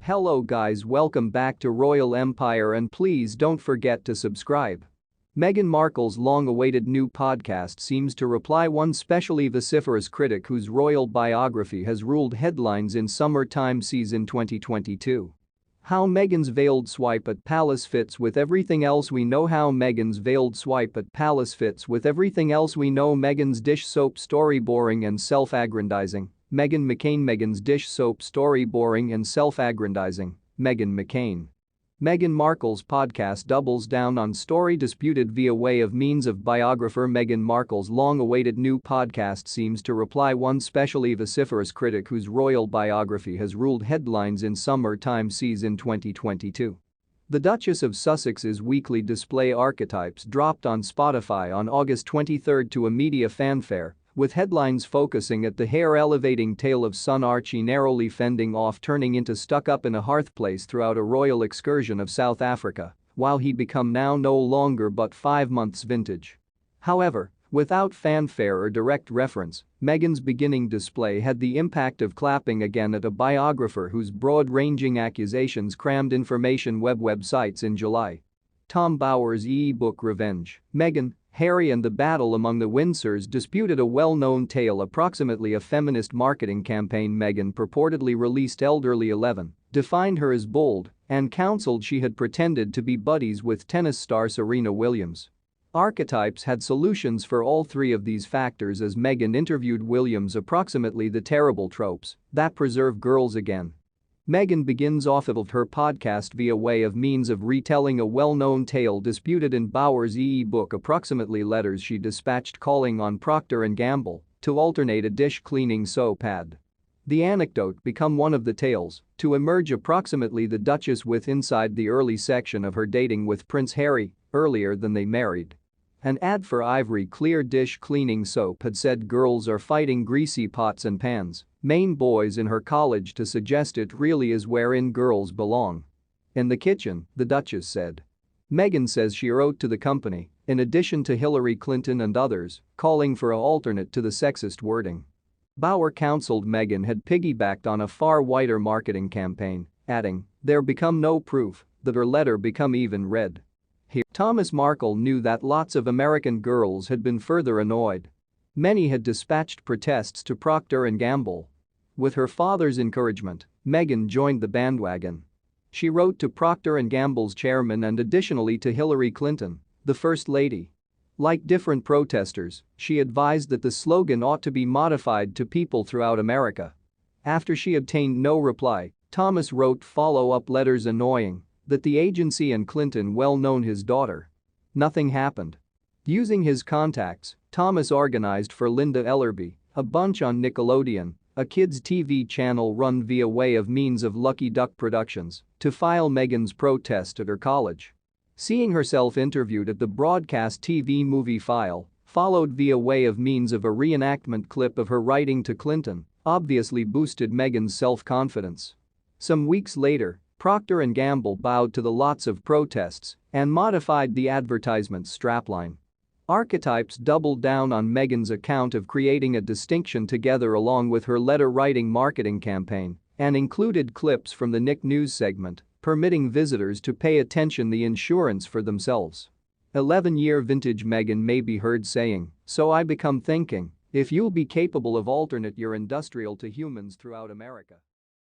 Hello guys, welcome back to Royal Empire and please don't forget to subscribe. Meghan Markle's long-awaited new podcast seems to reply one specially vociferous critic whose royal biography has ruled headlines in summertime season 2022. How Meghan's veiled swipe at Palace fits with everything else we know. How Meghan's veiled swipe at Palace fits with everything else we know. Meghan's dish soap story boring and self-aggrandizing. Meghan's dish soap story boring and self-aggrandizing. Meghan Markle's podcast doubles down on story disputed via way of means of biographer. Meghan Markle's long-awaited new podcast seems to reply one specially vociferous critic whose royal biography has ruled headlines in summertime season 2022. The Duchess of Sussex's weekly display Archetypes dropped on Spotify on August 23 to a media fanfare, with headlines focusing at the hair-elevating tale of son Archie narrowly fending off turning into stuck-up in a hearthplace throughout a royal excursion of South Africa, while he'd become now no longer but 5 months vintage. However, without fanfare or direct reference, Meghan's beginning display had the impact of clapping again at a biographer whose broad-ranging accusations crammed information websites in July. Tom Bower's e-book Revenge, Meghan, Harry and the Battle Among the Windsors disputed a well-known tale approximately a feminist marketing campaign. Meghan purportedly released elderly 11, defined her as bold, and counseled she had pretended to be buddies with tennis star Serena Williams. Archetypes had solutions for all three of these factors as Meghan interviewed Williams approximately the terrible tropes that preserve girls again. Meghan begins off of her podcast via way of means of retelling a well-known tale disputed in Bower's e-book approximately letters she dispatched calling on Procter & Gamble to alternate a dish cleaning soap ad. The anecdote become one of the tales to emerge approximately the Duchess with inside the early section of her dating with Prince Harry earlier than they married. An ad for Ivory Clear dish cleaning soap had said girls are fighting greasy pots and pans, Maine boys in her college to suggest it really is wherein girls belong. In the kitchen, the Duchess said. Meghan says she wrote to the company, in addition to Hillary Clinton and others, calling for an alternate to the sexist wording. Bower counseled Meghan had piggybacked on a far wider marketing campaign, adding, "There become no proof that her letter become even read." Here, Thomas Markle knew that lots of American girls had been further annoyed. Many had dispatched protests to Procter & Gamble. With her father's encouragement, Meghan joined the bandwagon. She wrote to Procter & Gamble's chairman and additionally to Hillary Clinton, the First Lady. Like different protesters, she advised that the slogan ought to be modified to people throughout America. After she obtained no reply, Thomas wrote follow-up letters annoying that the agency and Clinton well known his daughter. Nothing happened. Using his contacts, Thomas organized for Linda Ellerby, a bunch on Nickelodeon, a kids' TV channel run via way of means of Lucky Duck Productions, to file Meghan's protest at her college. Seeing herself interviewed at the broadcast TV movie file, followed via way of means of a reenactment clip of her writing to Clinton, obviously boosted Meghan's self-confidence. Some weeks later, Procter & Gamble bowed to the lots of protests and modified the advertisement's strapline. Archetypes doubled down on Meghan's account of creating a distinction together along with her letter-writing marketing campaign and included clips from the Nick News segment, permitting visitors to pay attention the insurance for themselves. 11-year vintage Meghan may be heard saying, "So I become thinking, if you'll be capable of alternate your industrial to humans throughout America."